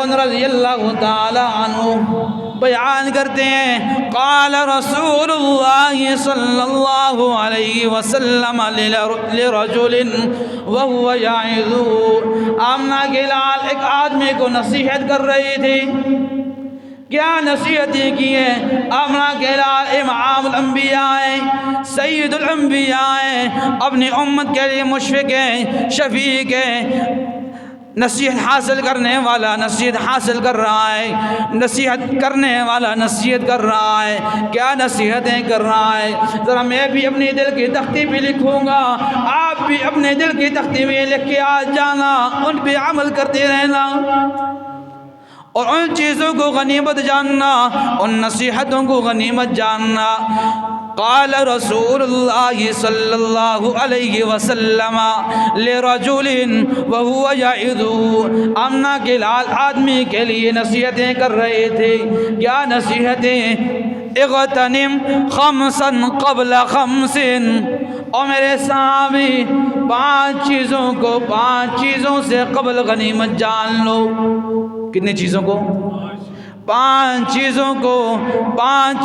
عون رضی اللہ تعالی عنہ بیان کرتے ہیں قال رسول اللہ صلی اللہ علیہ وسلم لرجل وهو یعظ، آمنہ کے لال ایک آدمی کو نصیحت کر رہی تھی۔ کیا نصیحتیں کی ہیں؟ آمنہ کے لال امام الانبیاء ہیں، سید الانبیاء ہیں، اپنی امت کے لیے مشفق ہیں، شفیق ہیں، نصیحت حاصل کرنے والا نصیحت حاصل کر رہا ہے، نصیحت کرنے والا نصیحت کر رہا ہے۔ کیا نصیحتیں کر رہا ہے؟ ذرا میں بھی اپنی دل کی تختی پہ لکھوں گا، آپ بھی اپنے دل کی تختی میں لکھ کے آ جانا، ان پہ عمل کرتے رہنا اور ان چیزوں کو غنیمت جاننا، ان نصیحتوں کو غنیمت جاننا۔ قال رسول اللہ صلی اللہ علیہ وسلم لرجل وهو یعظ، آمنہ کے لال آدمی کے لیے نصیحتیں کر رہے تھے۔ کیا نصیحتیں؟ اغتنم خمسا قبل خمس، اور میرے صحابی پانچ چیزوں سے قبل غنیمت جان لو۔ کتنی چیزوں کو؟ پانچ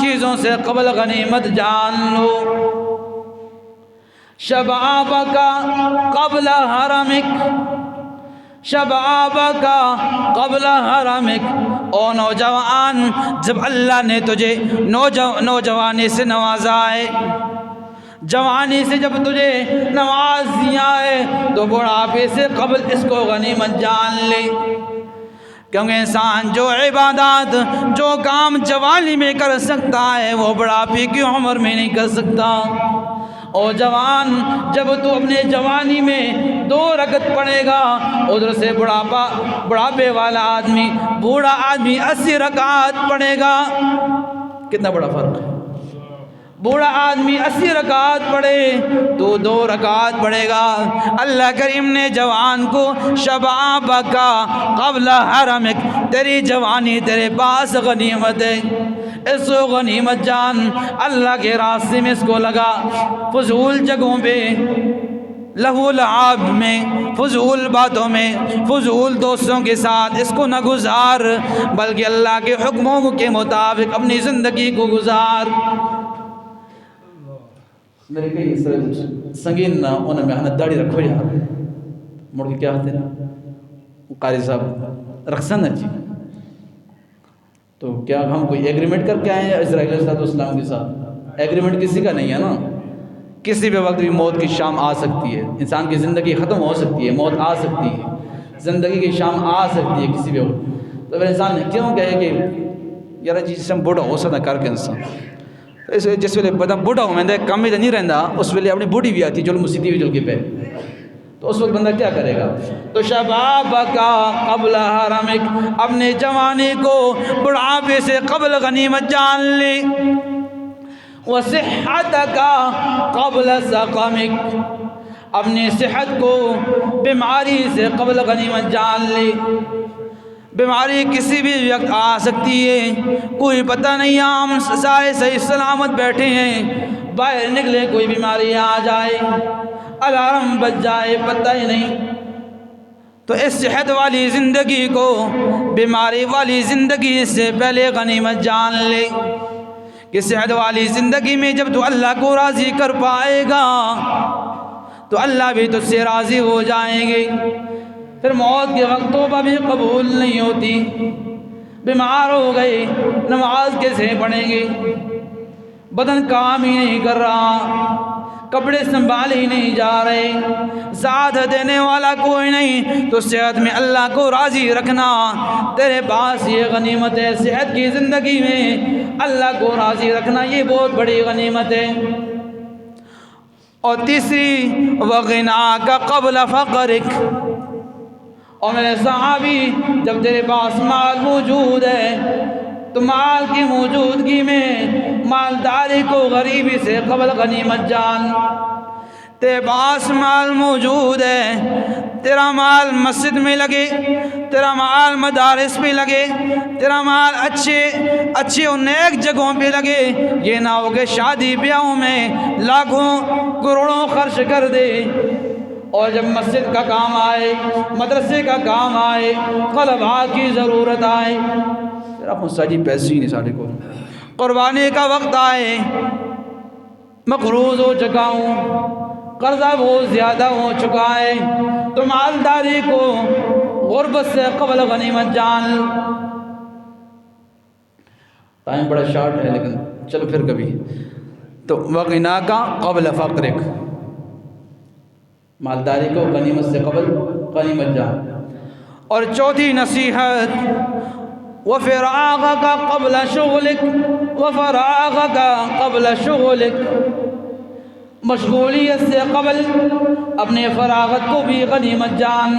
چیزوں سے قبل غنیمت جان لو۔ شبابک قبل حرمک، شبابک قبل حرمک، او نوجوان جب اللہ نے تجھے نوجوانی سے نوازا ہے، جوانی سے جب تجھے نواز دیا ہے تو بڑھاپے سے قبل اس کو غنیمت جان لے، کیونکہ انسان جو عبادات جو کام جوانی میں کر سکتا ہے وہ بڑھاپے کی عمر میں نہیں کر سکتا۔ اور جوان جب تو اپنے جوانی میں 2 رکعت پڑھے گا، ادھر سے بڑھاپے والا آدمی بوڑھا آدمی 80 رکعات پڑھے گا۔ کتنا بڑا فرق ہے؟ بوڑھا آدمی 80 رکعات پڑھے تو 2 رکعات پڑھے گا۔ اللہ کریم نے جوان کو شبابک قبل حرمک، تیری جوانی تیرے پاس غنیمت ہے، اس کو غنیمت جان۔ اللہ کے راستے میں اس کو لگا، فضول جگہوں پہ، لہو لعاب میں، فضول باتوں میں، فضول دوستوں کے ساتھ اس کو نہ گزار، بلکہ اللہ کے حکموں کے مطابق اپنی زندگی کو گزار۔ میرے کئی سنگین نہ انہوں میں ہاں داڑھی رکھو یار، مڑ کے کیا ہوتے نا قاری صاحب رقصن ہے جی، تو کیا ہم کوئی ایگریمنٹ کر کے آئے ہیں اسرائیل علیہ السلام کے ساتھ؟ ایگریمنٹ کسی کا نہیں ہے نا، کسی بھی وقت بھی موت کی شام آ سکتی ہے، انسان کی زندگی ختم ہو سکتی ہے، موت آ سکتی ہے، زندگی کی شام آ سکتی ہے کسی بھی وقت۔ تو پھر انسان نے کیوں کہے کہ یار جی جس بوڑھا ہو سکتا کر کے انسان، جس ویلے بندہ بوڑھا ہو میں کم میں نہیں رہتا، اس ویلے اپنی بوڑھی بھی آتی جلم مسیتی بھی جل کے پہ، تو اس وقت بندہ کیا کرے گا؟ تو شبابک قبل حرمک، اپنے جوانی کو بڑھاپے سے قبل غنیمت جان لے۔ وصحتک قبل سقمک، اپنی صحت کو بیماری سے قبل غنیمت جان لے۔ بیماری کسی بھی وقت آ سکتی ہے، کوئی پتہ نہیں، ہم سارے صحیح سلامت بیٹھے ہیں، باہر نکلے کوئی بیماری آ جائے، الارم بج جائے، پتہ ہی نہیں۔ تو اس صحت والی زندگی کو بیماری والی زندگی سے پہلے غنیمت جان لے، کہ صحت والی زندگی میں جب تو اللہ کو راضی کر پائے گا تو اللہ بھی تجھ سے راضی ہو جائیں گے۔ پھر موت کے وقت توبہ بھی قبول نہیں ہوتی، بیمار ہو گئے نماز کیسے پڑھیں گے، بدن کام ہی نہیں کر رہا، کپڑے سنبھال ہی نہیں جا رہے، ساتھ دینے والا کوئی نہیں، تو صحت میں اللہ کو راضی رکھنا تیرے پاس یہ غنیمت ہے۔ صحت کی زندگی میں اللہ کو راضی رکھنا یہ بہت بڑی غنیمت ہے۔ اور تیسری وغناک قبل فقرک، اور میرے صحابی جب تیرے پاس مال موجود ہے تو مال کی موجودگی میں مالداری کو غریبی سے قبل غنیمت جان۔ تیرے پاس مال موجود ہے، تیرا مال مسجد میں لگے، تیرا مال مدارس میں لگے، تیرا مال اچھے اور نیک جگہوں پہ لگے، یہ نہ ہو کہ شادی بیاہوں میں لاکھوں کروڑوں خرچ کر دے اور جب مسجد کا کام آئے، مدرسے کا کام آئے، طلباء کی ضرورت آئے، صرف مساجی پیسے ہی نہیں ساڑھے کو، قربانی کا وقت آئے، مقروض ہو چکا ہوں، قرضہ بہت زیادہ ہو چکا ہے، تو مالداری کو غربت سے قبل غنیمت جان۔ ٹائم بڑا شارٹ ہے لیکن چلو پھر کبھی، تو وغناک قبل فقرک، مالداری کو غنیمت سے قبل غنیمت جان۔ اور چوتھی نصیحت، وفراغک قبل شغلک، وفراغک قبل شغلک، مشغولیت سے قبل اپنے فراغت کو بھی غنیمت جان۔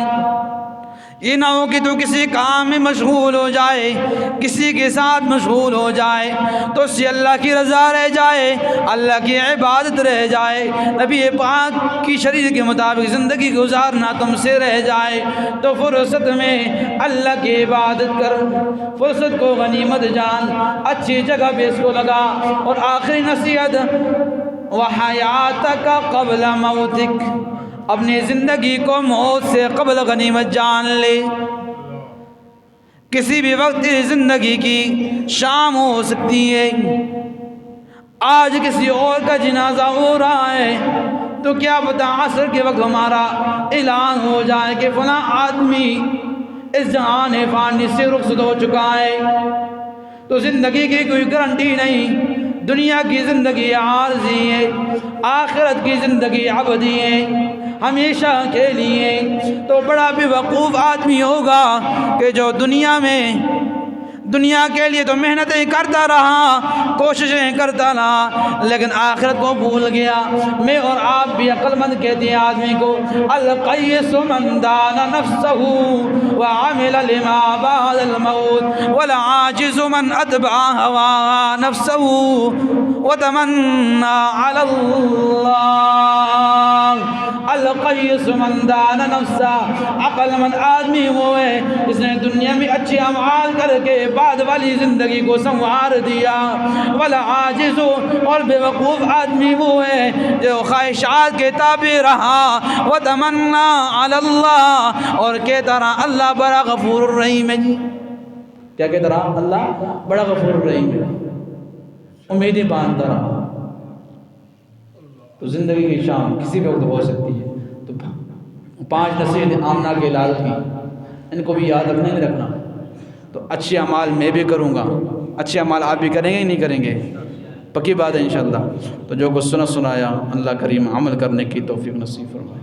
یہ نہ ہو کہ تو کسی کام میں مشغول ہو جائے، کسی کے ساتھ مشغول ہو جائے تو اس سے اللہ کی رضا رہ جائے، اللہ کی عبادت رہ جائے، نبی پاک کی شریعت کے مطابق زندگی گزارنا تم سے رہ جائے۔ تو فرصت میں اللہ کی عبادت کر، فرصت کو غنیمت جان، اچھی جگہ پہ اس کو لگا۔ اور آخری نصیحت، وحیاتک قبل موتک، اپنی زندگی کو موت سے قبل غنیمت جان لے۔ کسی بھی وقت زندگی کی شام ہو سکتی ہے، آج کسی اور کا جنازہ ہو رہا ہے تو کیا پتہ عصر کے وقت ہمارا اعلان ہو جائے کہ فلاں آدمی اس جہان فانی سے رخصت ہو چکا ہے۔ تو زندگی کی کوئی گارنٹی نہیں، دنیا کی زندگی عارضی ہے، آخرت کی زندگی ابدی ہے، ہمیشہ کے لیے۔ تو بڑا بے وقوف آدمی ہوگا کہ جو دنیا کے لیے تو محنتیں کرتا رہا، کوششیں کرتا رہا، لیکن آخرت کو بھول گیا۔ میں اور آپ بھی عقل مند کہتے ہیں آدمی کو، القیس من دان نفسہ وعمل لما بعد الموت، والعاجز من اتبع ہوا نفسہ وتمنى على اللہ۔ القیس من دان نفسہ، عقل مند آدمی وہ ہے جس نے دنیا میں اچھے اعمال کر کے بعد والی زندگی کو سنوار دیا۔ والعاجز، اور بے وقوف آدمی وہ ہے جو خواہشات کے تابع رہا، وتمنى على اللہ، اور کہتا رہا اللہ بڑا غفور الرحیم ہے۔ جی کیا کہتا رہا؟ اللہ بڑا غفور الرحیم ہے، امیدیں باندھتا رہا۔ تو زندگی کی شام کسی بھی وقت ہو سکتی ہے۔ تو 5 نصیحتیں آمنہ کے لال کی، ان کو بھی یاد رکھنا ہی رکھنا۔ تو اچھے اعمال میں بھی کروں گا، اچھے اعمال آپ بھی کریں گے ہی نہیں کریں گے، پکی بات ہے انشاءاللہ۔ تو جو کچھ سنا سنایا، اللہ کریم عمل کرنے کی توفیق نصیب فرمائے۔